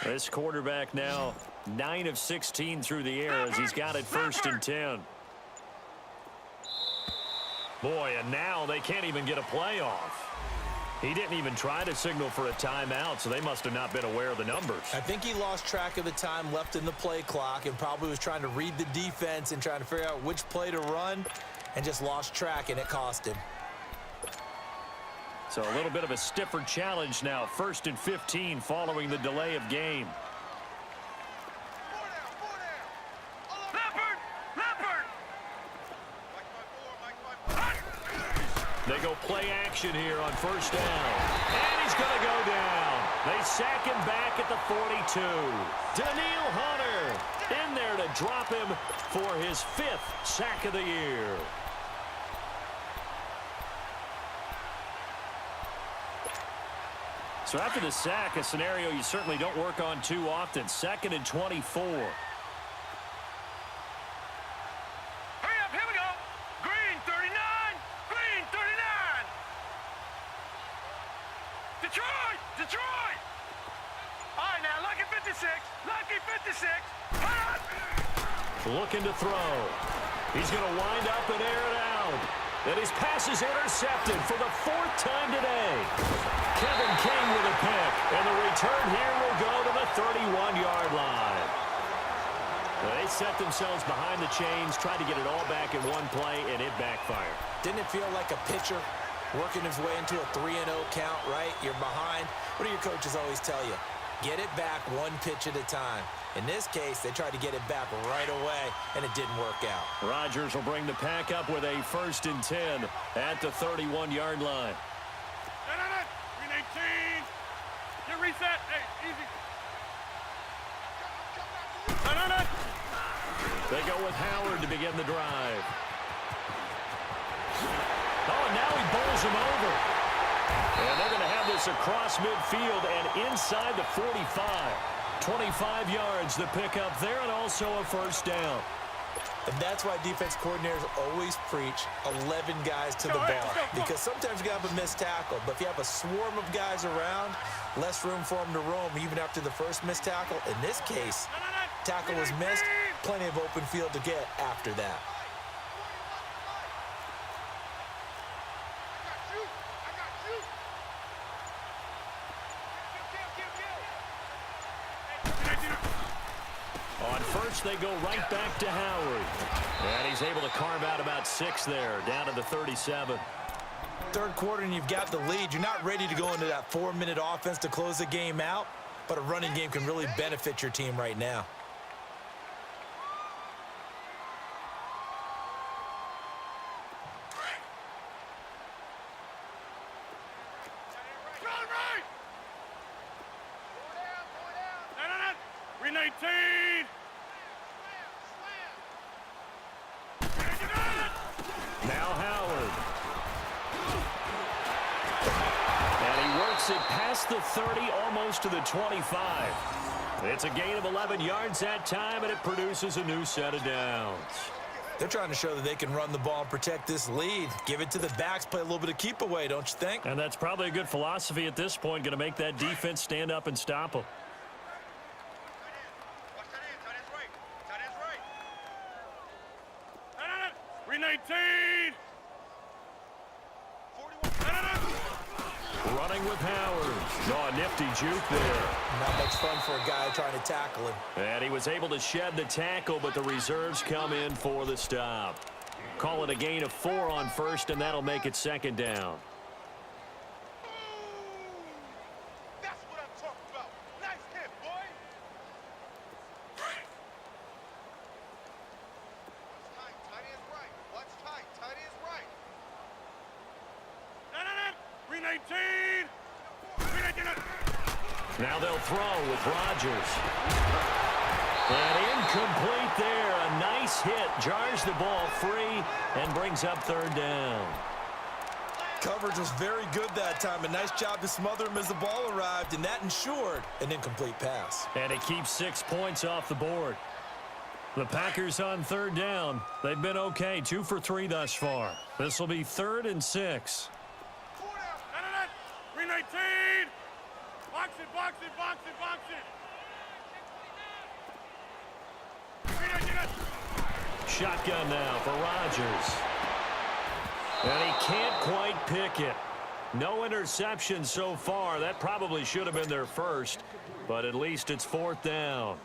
This quarterback now 9 of 16 through the air as he's got it 1st and 10. Boy, and now they can't even get a play off. He didn't even try to signal for a timeout, so they must have not been aware of the numbers. I think he lost track of the time left in the play clock and probably was trying to read the defense and trying to figure out which play to run and just lost track, and it cost him. So a little bit of a stiffer challenge now. 1st and 15 following the delay of game. They go play action here on 1st down. And he's going to go down. They sack him back at the 42. Daniil Hunter in there to drop him for his 5th sack of the year. So after the sack, a scenario you certainly don't work on too often. 2nd and 24. Detroit! All right, now, lucky 56. Lucky 56. Looking to throw. He's going to wind up and air it out. And his pass is intercepted for the 4th time today. Kevin King with a pick. And the return here will go to the 31-yard line. They set themselves behind the chains, tried to get it all back in one play, and it backfired. Didn't it feel like a pitcher working his way into a 3-0 count, right? You're behind. What do your coaches always tell you? Get it back one pitch at a time. In this case, they tried to get it back right away, and it didn't work out. Rodgers will bring the pack up with a 1st and 10 at the 31-yard line. 3-18. Get reset. Hey, easy. They go with Howard to begin the drive. Oh, and now he bowls him over. And they're going to have this across midfield and inside the 45. 25 yards the pickup there, and also a 1st down. And that's why defense coordinators always preach 11 guys to the ball. Because sometimes you have a missed tackle, but if you have a swarm of guys around, less room for them to roam even after the first missed tackle. In this case, tackle was missed, plenty of open field to get after that. On 1st, they go right back to Howard. And he's able to carve out about 6 there, down to the 37. 3rd quarter and you've got the lead. You're not ready to go into that 4-minute offense to close the game out, but a running game can really benefit your team right now. Now Howard. And he works it past the 30, almost to the 25. It's a gain of 11 yards that time, and it produces a new set of downs. They're trying to show that they can run the ball and protect this lead. Give it to the backs, play a little bit of keep away, don't you think? And that's probably a good philosophy at this point, going to make that defense stand up and stop them. Running with Howard. Oh, a nifty juke there. Not much fun for a guy trying to tackle him. And he was able to shed the tackle, but the reserves come in for the stop. Call it a gain of 4 on 1st, and that'll make it 2nd down. That's what I'm talking about. Nice hit, boy. Watch tight is right. Watch tight is right. 3-19. Now they'll throw with Rodgers. And incomplete there. A nice hit. Jars the ball free and brings up 3rd down. Coverage was very good that time. A nice job to smother him as the ball arrived, and that ensured an incomplete pass. And it keeps 6 points off the board. The Packers on 3rd down. They've been okay. 2 for 3 thus far. This will be 3rd and 6. 3-19. Box it. Shotgun now for Rodgers. And he can't quite pick it. No interception so far. That probably should have been their first, but at least it's 4th down.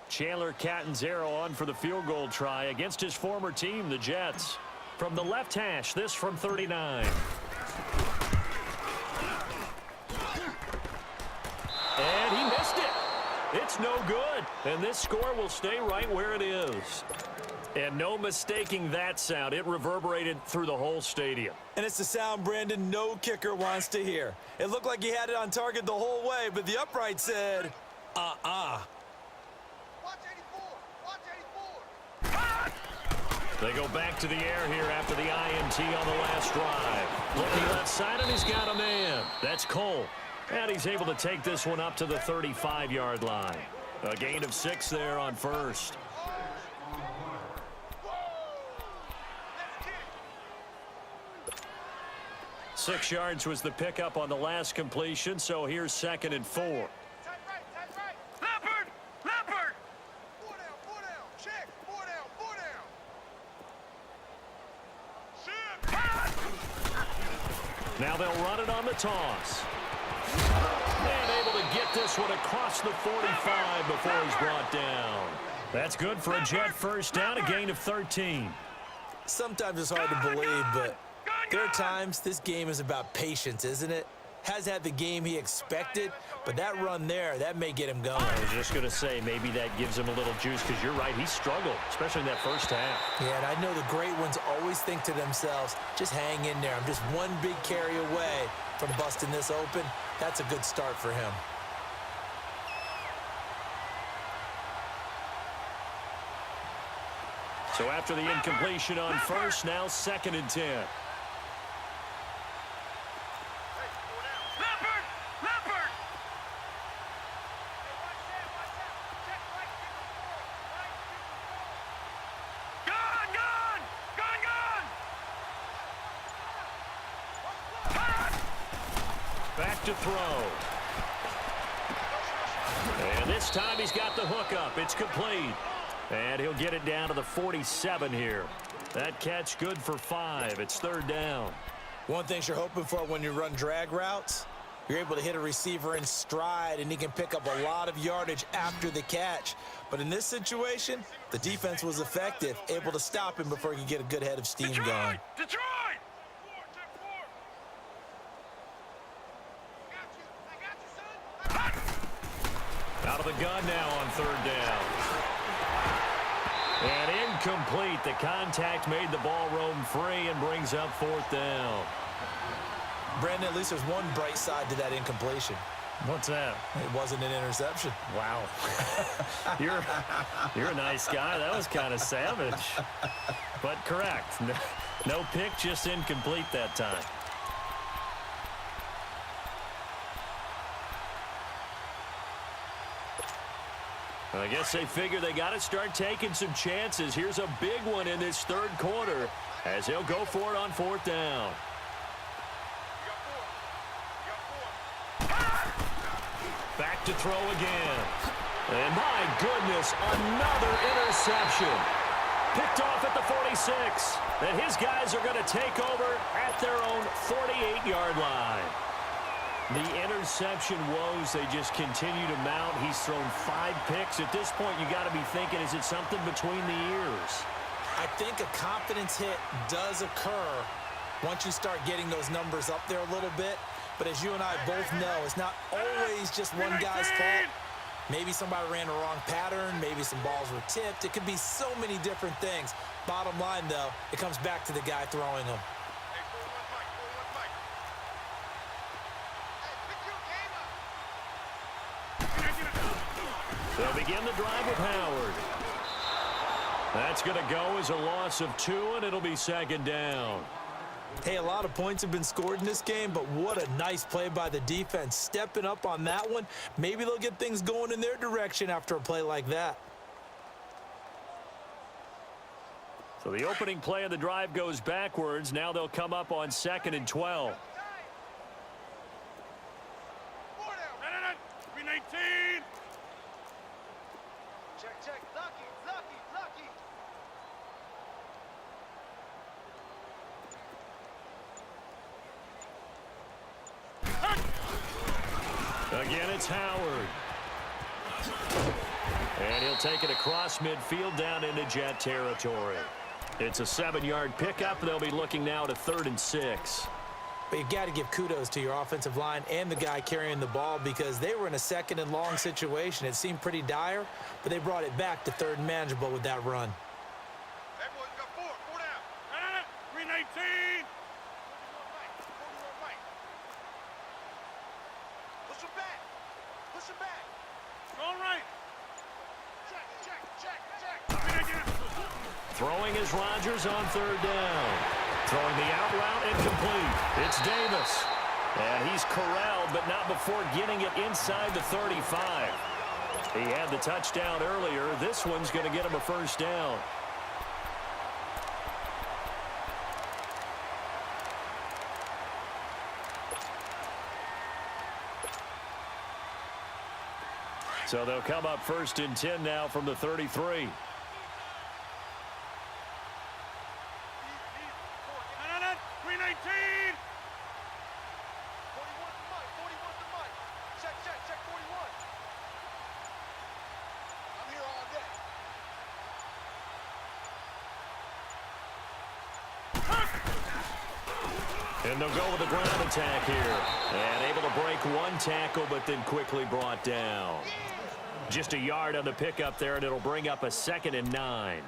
Chandler Catanzaro on for the field goal try against his former team, the Jets. From the left hash, this from 39. And he missed it. It's no good. And this score will stay right where it is. And no mistaking that sound. It reverberated through the whole stadium. And it's the sound, Brandon, no kicker wants to hear. It looked like he had it on target the whole way, but the upright said, uh-uh. Watch 84. Watch 84. They go back to the air here after the IMT on the last drive. Looking left side, and he's got a man. That's Cole. And he's able to take this one up to the 35-yard line. A gain of 6 there on first. Let's kick. 6 yards was the pickup on the last completion, so here's 2nd and 4. Tight right, tight right. Leopard! Leopard! 4 down, 4 down. Check. 4 down, 4 down. Shoot! Now they'll run it on the toss. And able to get this one across the 45 before he's brought down. That's good for a Jet first down, a gain of 13. Sometimes it's hard to believe, but there are times this game is about patience, isn't it? Has had the game he expected, but that run there, that may get him going. I was just going to say, maybe that gives him a little juice, because you're right, he struggled, especially in that first half. Yeah, and I know the great ones always think to themselves, just hang in there. I'm just one big carry away from busting this open. That's a good start for him. So after the incompletion on first, now 2nd and 10. Leopard! Leopard! Gun! Gun! Gun! Gun! Back to throw. And this time he's got the hook up. It's complete. And he'll get it down to the 47 here. That catch good for 5. It's 3rd down. One thing you're hoping for when you run drag routes, you're able to hit a receiver in stride, and he can pick up a lot of yardage after the catch. But in this situation, the defense was effective, able to stop him before he could get a good head of steam going. Detroit! Out of the gun now on 3rd down. And incomplete. The contact made the ball roam free and brings up 4th down. Brandon, at least there's one bright side to that incompletion. What's that? It wasn't an interception. Wow. You're a nice guy. That was kind of savage. But correct. No pick, just incomplete that time. I guess they figure they got to start taking some chances. Here's a big one in this 3rd quarter as they'll go for it on 4th down. Back to throw again. And my goodness, another interception. Picked off at the 46. And his guys are going to take over at their own 48-yard line. The interception woes, they just continue to mount. He's thrown 5 picks. At this point, you got to be thinking, is it something between the ears? I think a confidence hit does occur once you start getting those numbers up there a little bit. But as you and I both know, it's not always just one guy's fault. Maybe somebody ran a wrong pattern. Maybe some balls were tipped. It could be so many different things. Bottom line, though, it comes back to the guy throwing them. They'll begin the drive with Howard. That's going to go as a loss of 2, and it'll be 2nd down. Hey, a lot of points have been scored in this game, but what a nice play by the defense. Stepping up on that one, maybe they'll get things going in their direction after a play like that. So the opening play of the drive goes backwards. Now they'll come up on 2nd and 12. Green 18. Check, check. Lucky, lucky, lucky. Again, it's Howard. And he'll take it across midfield down into Jet territory. It's a 7-yard pickup. They'll be looking now to 3rd and 6. But you've got to give kudos to your offensive line and the guy carrying the ball because they were in a 2nd and long situation. It seemed pretty dire, but they brought it back to 3rd and manageable with that run. Everyone got 4 down. 319. Push him back. Push him back. All right. Check. Throwing is Rodgers on 3rd down. Throwing the out route incomplete. It's Davis. And he's corralled, but not before getting it inside the 35. He had the touchdown earlier. This one's going to get him a 1st down. So they'll come up 1st and 10 now from the 33. 319. 41 to Mike. Check 41. I'm here all day. And they'll go with the ground attack here. And able to break 1 tackle, but then quickly brought down. Just a yard on the pickup there, and it'll bring up a 2nd and 9.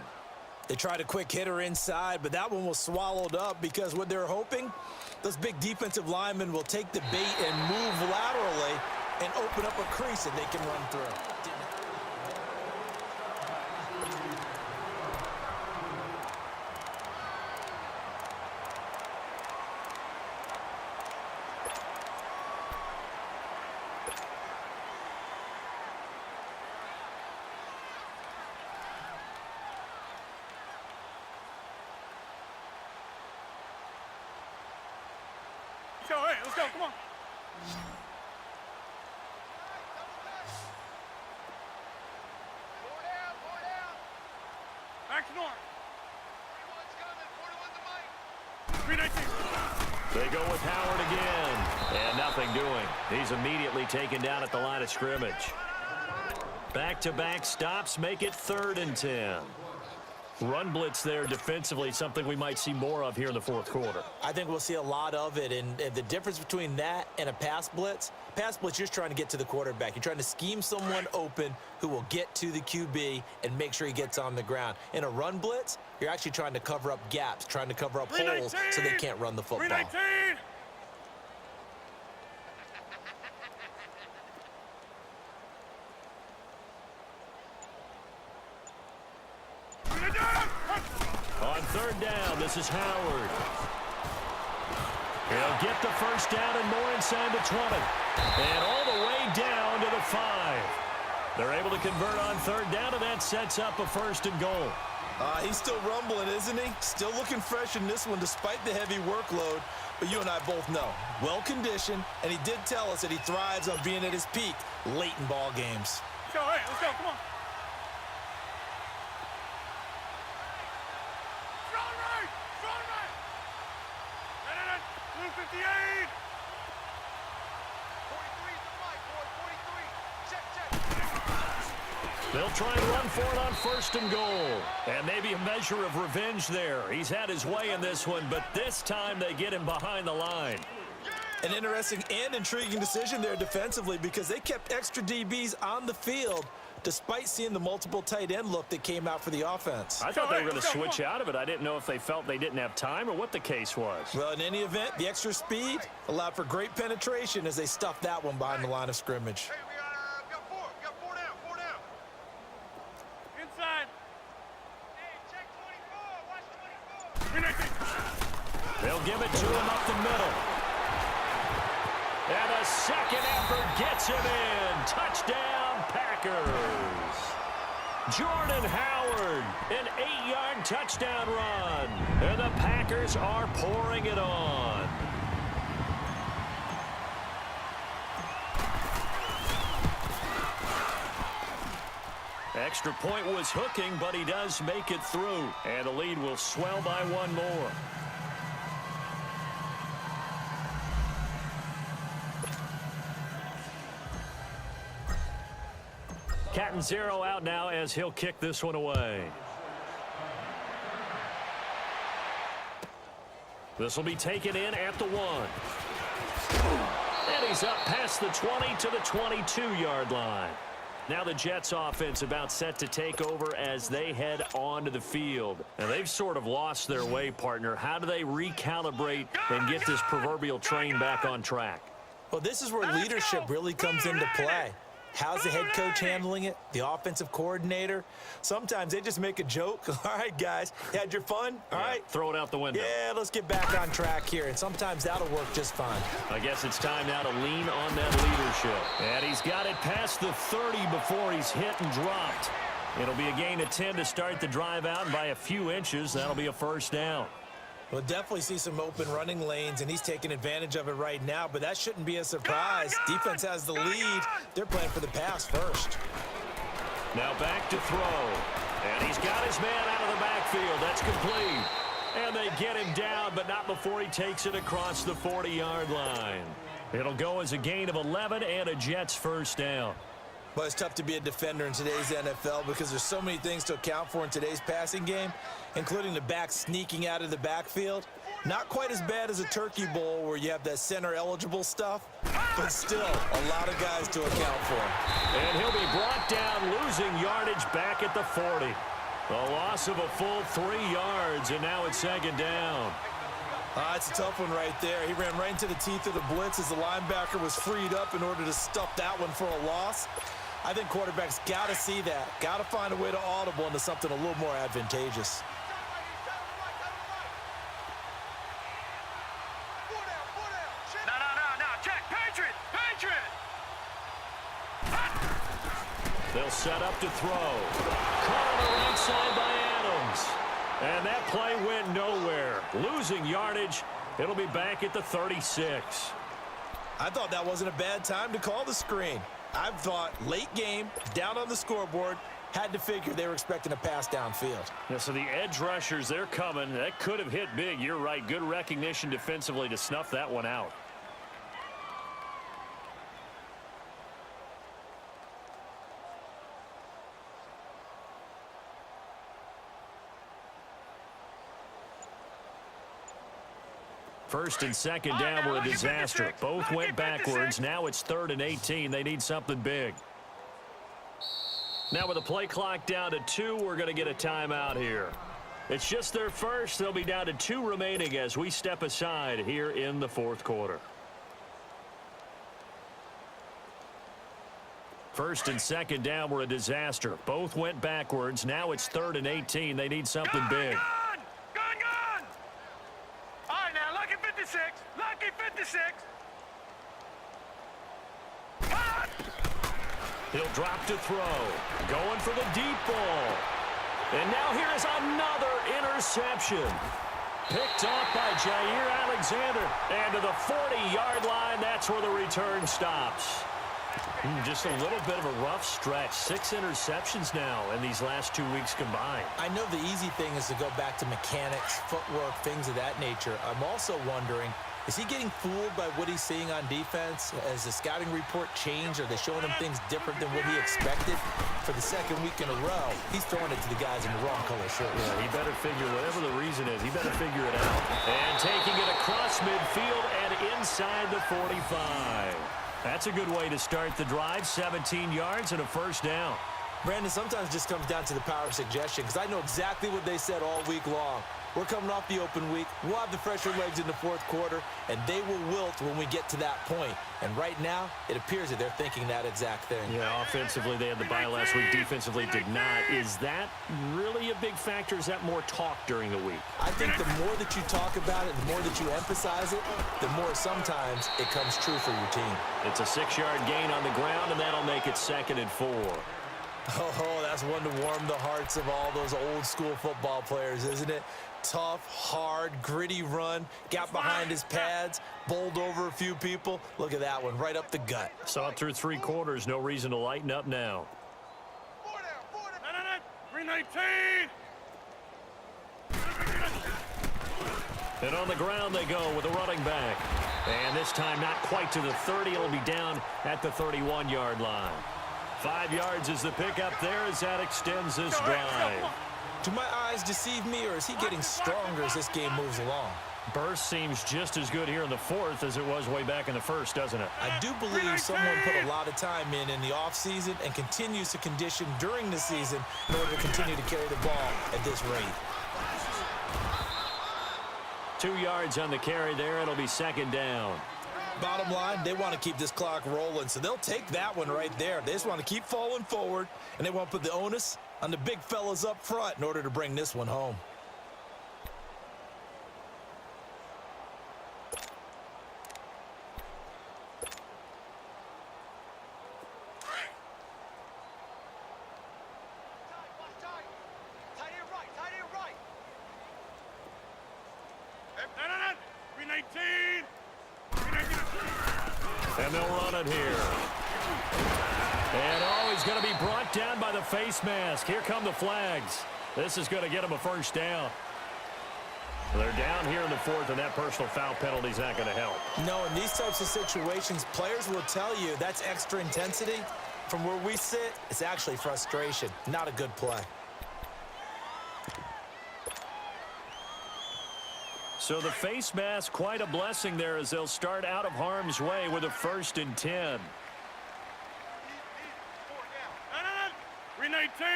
They tried a quick hitter inside, but that one was swallowed up because what they're hoping, those big defensive linemen will take the bait and move laterally and open up a crease that they can run through. Let's go, come on. 4 down. Back to north. 41's coming. 41's the mic. 319. They go with Howard again. And nothing doing. He's immediately taken down at the line of scrimmage. Back-to-back stops make it 3rd and 10. Run blitz there defensively, something we might see more of here in the 4th quarter. I think we'll see a lot of it, and the difference between that and a pass blitz, you're just trying to get to the quarterback. You're trying to scheme someone open who will get to the QB and make sure he gets on the ground. In a run blitz, you're actually trying to cover up gaps, trying to cover up holes so they can't run the football. 319. On 3rd down, this is Howard. He'll get the 1st down and more inside the 20. And all the way down to the 5. They're able to convert on 3rd down, and that sets up a 1st and goal. He's still rumbling, isn't he? Still looking fresh in this one despite the heavy workload. But you and I both know, well-conditioned, and he did tell us that he thrives on being at his peak late in ball games. Let's go, come on. Strong right. 58. 43's the mic, boy. 43. Check. They'll try and run for it on 1st and goal. And maybe a measure of revenge there. He's had his way in this one, but this time they get him behind the line. An interesting and intriguing decision there defensively because they kept extra DBs on the field despite seeing the multiple tight end look that came out for the offense. I thought they were going to switch out of it. I didn't know if they felt they didn't have time or what the case was. Well, in any event, the extra speed allowed for great penetration as they stuffed that one behind the line of scrimmage. Hey, we got 4. We got 4 down. 4 down. Inside. Hey, check 24. Watch 24. They'll give it to him up the middle. And a second effort gets him in. Touchdown, Packers. Jordan Howard, an 8-yard touchdown run. And the Packers are pouring it on. Extra point was hooking, but he does make it through. And the lead will swell by 1 more. Batting zero out now as he'll kick this one away. This will be taken in at the 1. And he's up past the 20 to the 22-yard line. Now the Jets offense about set to take over as they head onto the field. And they've sort of lost their way, partner. How do they recalibrate and get this proverbial train back on track? Well, this is where leadership really comes into play. How's the head coach handling it? The offensive coordinator? Sometimes they just make a joke. All right, guys, you had your fun? All right. Throw it out the window. Yeah, let's get back on track here. And sometimes that'll work just fine. I guess it's time now to lean on that leadership. And he's got it past the 30 before he's hit and dropped. It'll be a gain of 10 to start the drive out, and by a few inches, that'll be a first down. We'll definitely see some open running lanes, and he's taking advantage of it right now, but that shouldn't be a surprise. Defense has the lead. They're playing for the pass first. Now back to throw. And he's got his man out of the backfield. That's complete. And they get him down, but not before he takes it across the 40-yard line. It'll go as a gain of 11 and a Jets first down. Well, it's tough to be a defender in today's NFL because there's so many things to account for in today's passing game, including the back sneaking out of the backfield. Not quite as bad as a turkey bowl where you have that center-eligible stuff, but still a lot of guys to account for. And he'll be brought down, losing yardage back at the 40. A loss of a full 3 yards, and now it's second down. It's a tough one right there. He ran right into the teeth of the blitz as the linebacker was freed up in order to stuff that one for a loss. I think quarterbacks got to see that. Got to find a way to audible into something a little more advantageous. No. Check. Patriot. They'll set up to throw. Caught on the right side by Adams. And that play went nowhere. Losing yardage. It'll be back at the 36. I thought that wasn't a bad time to call the screen. I thought late game, down on the scoreboard, had to figure they were expecting a pass downfield. Yeah, so the edge rushers, they're coming. That could have hit big. You're right. Good recognition defensively to snuff that one out. First and second down were a disaster. Both went backwards. Now it's 3rd and 18. They need something big. Now with the play clock down to 2, we're going to get a timeout here. It's just their first. They'll be down to 2 remaining as we step aside here in the 4th quarter. First and second down were a disaster. Both went backwards. Now it's 3rd and 18. They need something big. Gone! All right, now, lucky 56. Lucky 56. He'll drop to throw. Going for the deep ball. And now here is another interception. Picked off by Jair Alexander. And to the 40-yard line, that's where the return stops. Just a little bit of a rough stretch. 6 interceptions now in these last 2 weeks combined. I know the easy thing is to go back to mechanics, footwork, things of that nature. I'm also wondering, is he getting fooled by what he's seeing on defense? Has the scouting report changed? Are they showing him things different than what he expected? For the second week in a row, he's throwing it to the guys in the wrong color shirts. Yeah, he better figure, whatever the reason is, he better figure it out. And taking it across midfield and inside the 45. That's a good way to start the drive. 17 yards and a first down. Brandon, sometimes it just comes down to the power of suggestion, because I know exactly what they said all week long. We're coming off the open week. We'll have the fresher legs in the 4th quarter, and they will wilt when we get to that point. And right now, it appears that they're thinking that exact thing. Yeah, offensively, they had the bye last week. Defensively, did not. Is that really a big factor? Is that more talk during the week? I think the more that you talk about it, the more that you emphasize it, the more sometimes it comes true for your team. It's a 6-yard gain on the ground, and that'll make it 2nd and 4. Oh, that's one to warm the hearts of all those old-school football players, isn't it? Tough, hard, gritty run, got behind his pads, bowled over a few people. Look at that one, right up the gut. Saw it through 3 quarters. No reason to lighten up now. 319. And on the ground they go with a running back. And this time not quite to the 30. It'll be down at the 31-yard line. 5 yards is the pickup there as that extends this drive. Do my eyes deceive me, or is he getting stronger as this game moves along? Burst seems just as good here in the fourth as it was way back in the first, doesn't it? I do believe someone put a lot of time in the offseason and continues to condition during the season in order to continue to carry the ball at this rate. 2 yards on the carry there. It'll be second down. Bottom line, they want to keep this clock rolling, so they'll take that one right there. They just want to keep falling forward, and they want to put the onus on the big fellas up front in order to bring this one home. And they'll run it here. And he's going to be brought down by the face mask. Here come the flags. This is going to get him a first down. They're down here in the fourth, and that personal foul penalty is not going to help. No, in these types of situations, players will tell you that's extra intensity. From where we sit, it's actually frustration. Not a good play. So the face mask, quite a blessing there as they'll start out of harm's way with a 1st and 10. 319.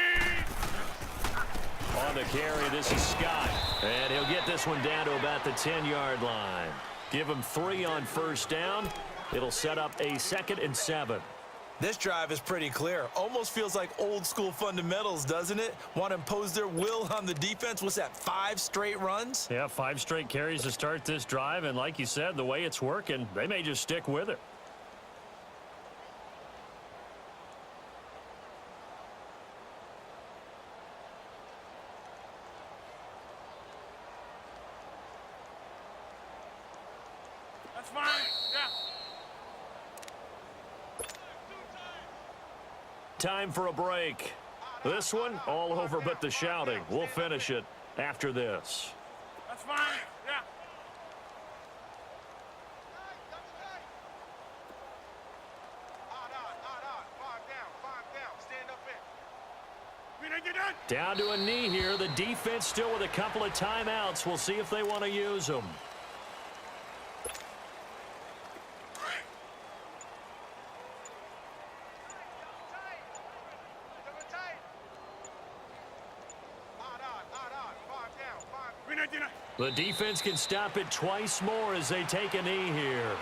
On the carry, this is Scott. And he'll get this one down to about the 10-yard line. Give him 3 on first down. It'll set up a 2nd and 7. This drive is pretty clear. Almost feels like old school fundamentals, doesn't it? Want to impose their will on the defense. What's that, 5 straight runs? Yeah, 5 straight carries to start this drive. And like you said, the way it's working, they may just stick with it. That's fine. Yeah. Time for a break. This one, all over but the shouting. We'll finish it after this. That's fine. Yeah. Down to a knee here. The defense still with a couple of timeouts. We'll see if they want to use them. The defense can stop it twice more as they take a knee here.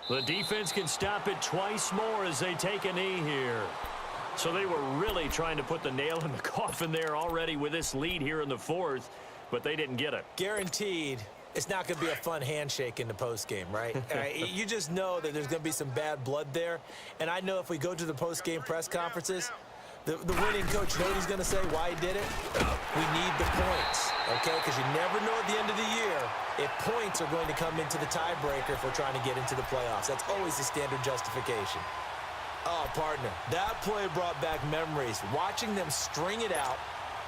The defense can stop it twice more as they take a knee here. So they were really trying to put the nail in the coffin there already with this lead here in the fourth, but they didn't get it. Guaranteed, it's not going to be a fun handshake in the postgame, right? You just know that there's going to be some bad blood there. And I know if we go to the postgame press conferences, the winning coach, you know what he's going to say, why he did it? We need the points, okay? Because you never know at the end of the year if points are going to come into the tiebreaker if we're trying to get into the playoffs. That's always the standard justification. Oh, partner, that play brought back memories. Watching them string it out,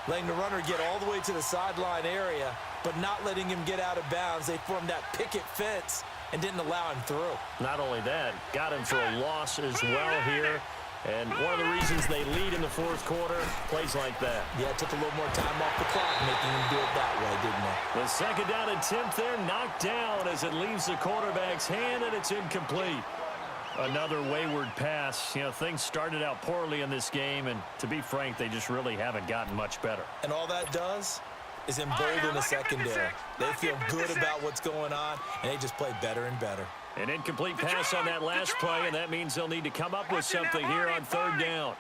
letting the runner get all the way to the sideline area, but not letting him get out of bounds. They formed that picket fence and didn't allow him through. Not only that, got him for a loss as well here. And one of the reasons they lead in the fourth quarter, plays like that. Yeah, it took a little more time off the clock, making him do it that way, didn't it? The second down attempt there, knocked down as it leaves the quarterback's hand, and it's incomplete. Another wayward pass. You know, things started out poorly in this game, and to be frank, they just really haven't gotten much better. And all that does is embolden the secondary. They feel good about what's going on, and they just play better and better. An incomplete pass on that last play, and that means they'll need to come up with something here on third down.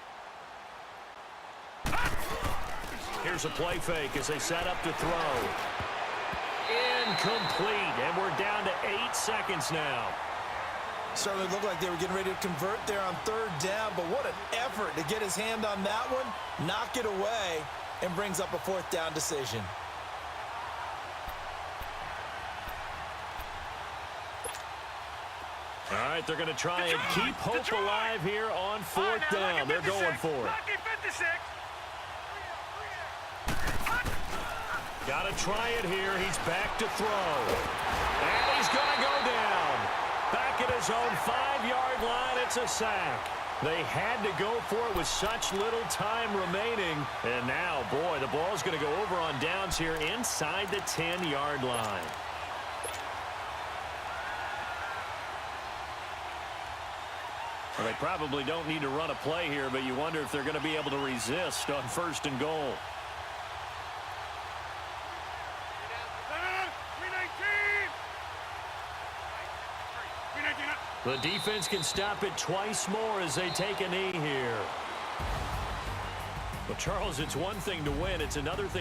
Here's a play fake as they set up to throw. Incomplete, and we're down to 8 seconds now. Certainly looked like they were getting ready to convert there on 3rd down, but what an effort to get his hand on that one, knock it away, and brings up a 4th down decision. All right, they're going to try and keep hope alive here on 4th down. They're going for it. Got to try it here. He's back to throw. And he's going to go down. Back at his own 5-yard line, it's a sack. They had to go for it with such little time remaining. And now, boy, the ball's going to go over on downs here inside the 10-yard line. Well, they probably don't need to run a play here, but you wonder if they're going to be able to resist on 1st and goal. The defense can stop it twice more as they take a knee here. But, Charles, it's one thing to win. It's another thing.